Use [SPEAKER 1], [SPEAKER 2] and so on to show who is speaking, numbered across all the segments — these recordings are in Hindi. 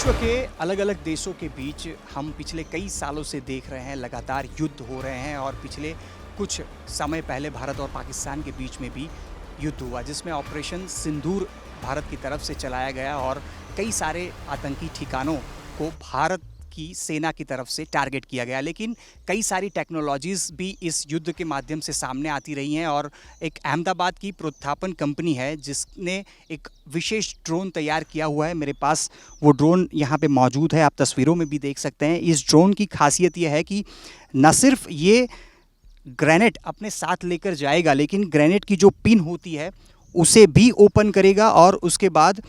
[SPEAKER 1] विश्व के अलग अलग देशों के बीच हम पिछले कई सालों से देख रहे हैं, लगातार युद्ध हो रहे हैं और पिछले कुछ समय पहले भारत और पाकिस्तान के बीच में भी युद्ध हुआ, जिसमें ऑपरेशन सिंदूर भारत की तरफ से चलाया गया और कई सारे आतंकी ठिकानों को भारत की सेना की तरफ से टारगेट किया गया। लेकिन कई सारी टेक्नोलॉजीज़ भी इस युद्ध के माध्यम से सामने आती रही हैं और एक अहमदाबाद की प्रोत्थापन कंपनी है जिसने एक विशेष ड्रोन तैयार किया हुआ है। मेरे पास वो ड्रोन यहाँ पे मौजूद है, आप तस्वीरों में भी देख सकते हैं। इस ड्रोन की खासियत यह है कि न सिर्फ ये ग्रेनेड अपने साथ लेकर जाएगा, लेकिन ग्रेनेड की जो पिन होती है उसे भी ओपन करेगा और उसके बाद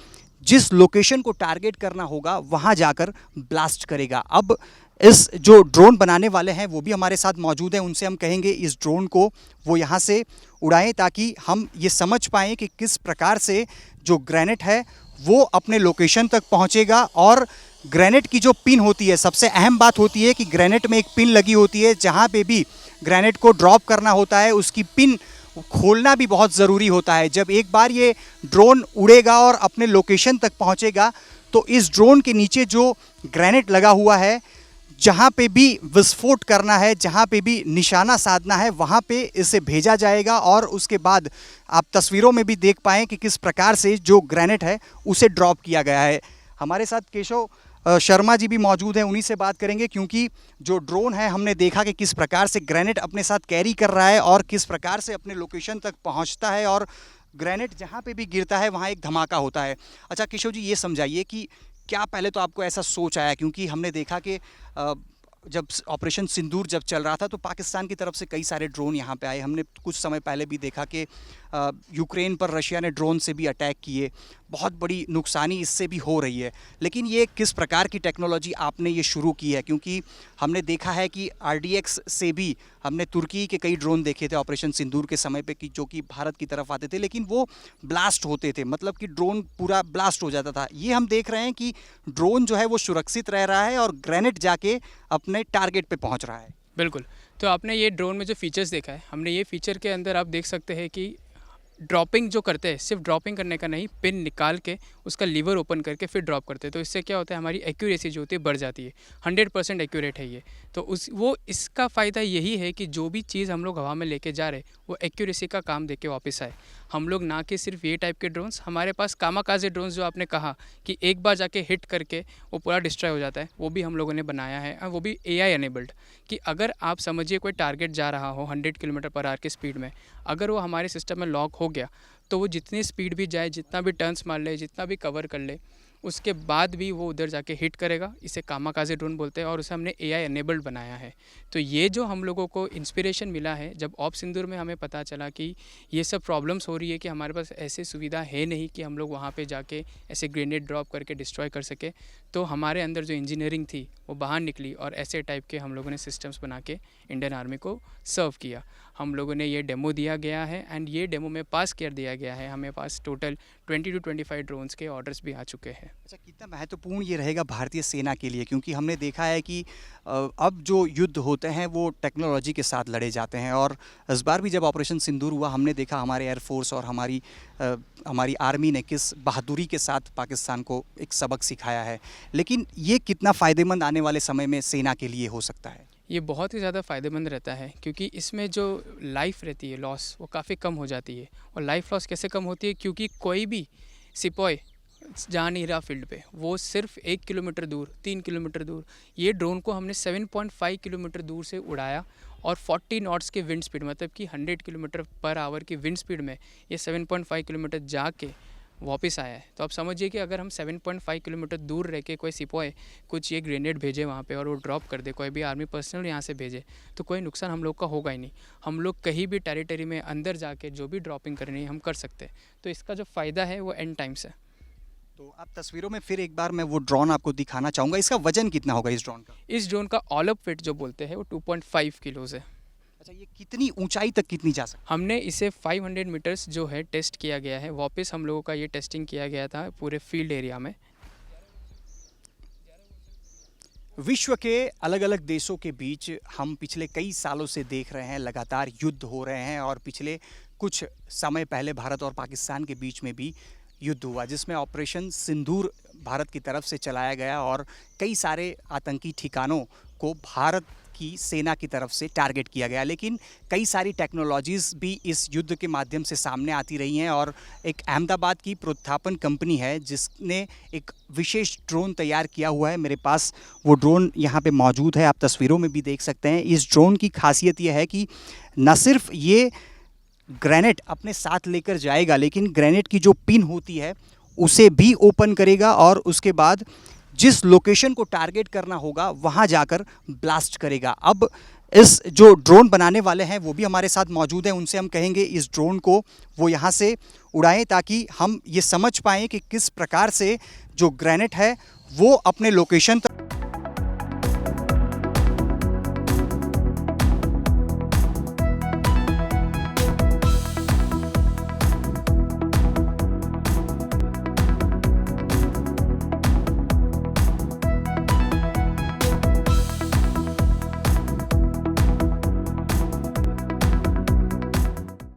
[SPEAKER 1] जिस लोकेशन को टारगेट करना होगा वहां जाकर ब्लास्ट करेगा। अब इस जो ड्रोन बनाने वाले हैं वो भी हमारे साथ मौजूद हैं, उनसे हम कहेंगे इस ड्रोन को वो यहाँ से उड़ाएं ताकि हम ये समझ पाएँ कि किस प्रकार से जो ग्रेनेड है वो अपने लोकेशन तक पहुँचेगा। और ग्रेनेड की जो पिन होती है, सबसे अहम बात होती है कि ग्रेनेड में एक पिन लगी होती है, जहाँ पे भी ग्रेनेड को ड्रॉप करना होता है उसकी पिन खोलना भी बहुत ज़रूरी होता है। जब एक बार ये ड्रोन उड़ेगा और अपने लोकेशन तक पहुंचेगा तो इस ड्रोन के नीचे जो ग्रेनेड लगा हुआ है, जहां पे भी विस्फोट करना है, जहां पे भी निशाना साधना है, वहां पे इसे भेजा जाएगा और उसके बाद आप तस्वीरों में भी देख पाएँ कि किस प्रकार से जो ग्रेनेड है उसे ड्रॉप किया गया है। हमारे साथ केशव शर्मा जी भी मौजूद हैं, उन्हीं से बात करेंगे क्योंकि जो ड्रोन है हमने देखा कि किस प्रकार से ग्रेनेड अपने साथ कैरी कर रहा है और किस प्रकार से अपने लोकेशन तक पहुंचता है और ग्रेनेड जहां पे भी गिरता है वहां एक धमाका होता है। अच्छा केशव जी, ये समझाइए कि क्या पहले तो आपको ऐसा सोच आया, क्योंकि हमने देखा कि जब ऑपरेशन सिंदूर जब चल रहा था तो पाकिस्तान की तरफ से कई सारे ड्रोन यहाँ पे आए। हमने कुछ समय पहले भी देखा कि यूक्रेन पर रशिया ने ड्रोन से भी अटैक किए, बहुत बड़ी नुकसानी इससे भी हो रही है। लेकिन ये किस प्रकार की टेक्नोलॉजी आपने ये शुरू की है, क्योंकि हमने देखा है कि RDX से भी हमने तुर्की के कई ड्रोन देखे थे ऑपरेशन सिंदूर के समय पे कि जो कि भारत की तरफ आते थे, लेकिन वो ब्लास्ट होते थे, मतलब कि ड्रोन पूरा ब्लास्ट हो जाता था। ये हम देख रहे हैं कि ड्रोन जो है वो सुरक्षित रह रहा है और ग्रेनेड जाके अपने टारगेट पे पहुंच रहा है।
[SPEAKER 2] बिल्कुल। तो आपने ये ड्रोन में जो फीचर्स देखा है, हमने ये फीचर के अंदर आप देख सकते हैं कि ड्रॉपिंग जो करते हैं, सिर्फ ड्रॉपिंग करने का नहीं, पिन निकाल के उसका लीवर ओपन करके फिर ड्रॉप करते हैं। तो इससे क्या होता है, हमारी एक्यूरेसी जो होती है बढ़ जाती है। 100% एक्यूरेट है ये। तो इसका फ़ायदा यही है कि जो भी चीज़ हम लोग हवा में लेके जा रहे हैं वो एक्यूरेसी का काम दे के वापस आए। हम लोग ना कि सिर्फ ये टाइप के ड्रोन्स, हमारे पास कामाकाज़े ड्रोन्स जो आपने कहा कि एक बार जाके हिट करके वो पूरा डिस्ट्रॉय हो जाता है, वो भी हम लोगों ने बनाया है। और वो भी AI एनेबल्ड, कि अगर आप समझिए कोई टारगेट जा रहा हो 100 km/h की स्पीड में, अगर वो हमारे सिस्टम में लॉक हो गया तो वो जितनी स्पीड भी जाए, जितना भी टर्न्स मार ले, जितना भी कवर कर ले, उसके बाद भी वो उधर जाके हिट करेगा। इसे कामाकाज़े ड्रोन बोलते हैं और उसे हमने AI एनेबल्ड बनाया है। तो ये जो हम लोगों को इंस्पिरेशन मिला है, जब ऑप सिंदूर में हमें पता चला कि ये सब प्रॉब्लम्स हो रही है कि हमारे पास ऐसी सुविधा है नहीं कि हम लोग वहाँ पे जाके ऐसे ग्रेनेड ड्रॉप करके डिस्ट्रॉय कर सके, तो हमारे अंदर जो इंजीनियरिंग थी वो बाहर निकली और ऐसे टाइप के हम लोगों ने सिस्टम्स बना के इंडियन आर्मी को सर्व किया। हम लोगों ने ये डेमो दिया गया है एंड ये डेमो में पास कर दिया गया है। हमें पास टोटल 20 to 25 ड्रोन्स के ऑर्डर्स भी आ चुके हैं।
[SPEAKER 1] अच्छा, कितना महत्वपूर्ण ये रहेगा भारतीय सेना के लिए, क्योंकि हमने देखा है कि अब जो युद्ध होते हैं वो टेक्नोलॉजी के साथ लड़े जाते हैं और इस बार भी जब ऑपरेशन सिंदूर हुआ हमने देखा हमारे एयरफोर्स और हमारी आर्मी ने किस बहादुरी के साथ पाकिस्तान को एक सबक सिखाया है। लेकिन ये कितना फ़ायदेमंद आने वाले समय में सेना के लिए हो सकता है?
[SPEAKER 2] ये बहुत ही ज़्यादा फ़ायदेमंद रहता है, क्योंकि इसमें जो लाइफ रहती है, लॉस, वो काफ़ी कम हो जाती है। और लाइफ लॉस कैसे कम होती है, क्योंकि कोई भी सिपाही जा नहीं रहा फील्ड पे, वो सिर्फ 1 किलोमीटर दूर, 3 किलोमीटर दूर, ये ड्रोन को हमने 7.5 किलोमीटर दूर से उड़ाया और 40 नॉट्स के विंड स्पीड, मतलब कि 100 km/h की विंड स्पीड में ये 7.5 किलोमीटर जाके वापस आया है। तो आप समझिए कि अगर हम 7.5 किलोमीटर दूर रह के कोई सिपाही कुछ ये ग्रेनेड भेजे वहाँ पे और वो ड्रॉप कर दे, कोई भी आर्मी पर्सनल यहाँ से भेजे, तो कोई नुकसान हम लोग का होगा ही नहीं। हम लोग कहीं भी टेरिटरी में अंदर जाके जो भी ड्रॉपिंग करनी है हम कर सकते हैं। तो इसका जो फ़ायदा है वो एंड टाइम्स है।
[SPEAKER 1] तो आप तस्वीरों में फिर एक बार मैं वो ड्रोन आपको दिखाना चाहूँगा। इसका वजन कितना होगा इस ड्रोन का?
[SPEAKER 2] इस ड्रोन का ऑल अप वेट जो बोलते हैं वो 2.5 किलोज है।
[SPEAKER 1] अच्छा, ये कितनी ऊंचाई तक कितनी जा सकती
[SPEAKER 2] हमने इसे 500 मीटर्स जो है टेस्ट किया गया है। वापस हम लोगों का ये टेस्टिंग किया गया था पूरे फील्ड एरिया में।
[SPEAKER 1] विश्व के अलग अलग देशों के बीच हम पिछले कई सालों से देख रहे हैं, लगातार युद्ध हो रहे हैं और पिछले कुछ समय पहले भारत और पाकिस्तान के बीच में भी युद्ध हुआ, जिसमें ऑपरेशन सिंदूर भारत की तरफ से चलाया गया और कई सारे आतंकी ठिकानों को भारत की सेना की तरफ से टारगेट किया गया। लेकिन कई सारी टेक्नोलॉजीज़ भी इस युद्ध के माध्यम से सामने आती रही हैं और एक अहमदाबाद की प्रोत्थापन कंपनी है जिसने एक विशेष ड्रोन तैयार किया हुआ है। मेरे पास वो ड्रोन यहाँ पे मौजूद है, आप तस्वीरों में भी देख सकते हैं। इस ड्रोन की खासियत यह है कि न सिर्फ ये ग्रेनेड अपने साथ लेकर जाएगा, लेकिन ग्रेनेड की जो पिन होती है उसे भी ओपन करेगा और उसके बाद जिस लोकेशन को टारगेट करना होगा वहां जाकर ब्लास्ट करेगा। अब इस जो ड्रोन बनाने वाले हैं वो भी हमारे साथ मौजूद हैं, उनसे हम कहेंगे इस ड्रोन को वो यहाँ से उड़ाएं ताकि हम ये समझ पाएँ कि किस प्रकार से जो ग्रेनेड है वो अपने लोकेशन तक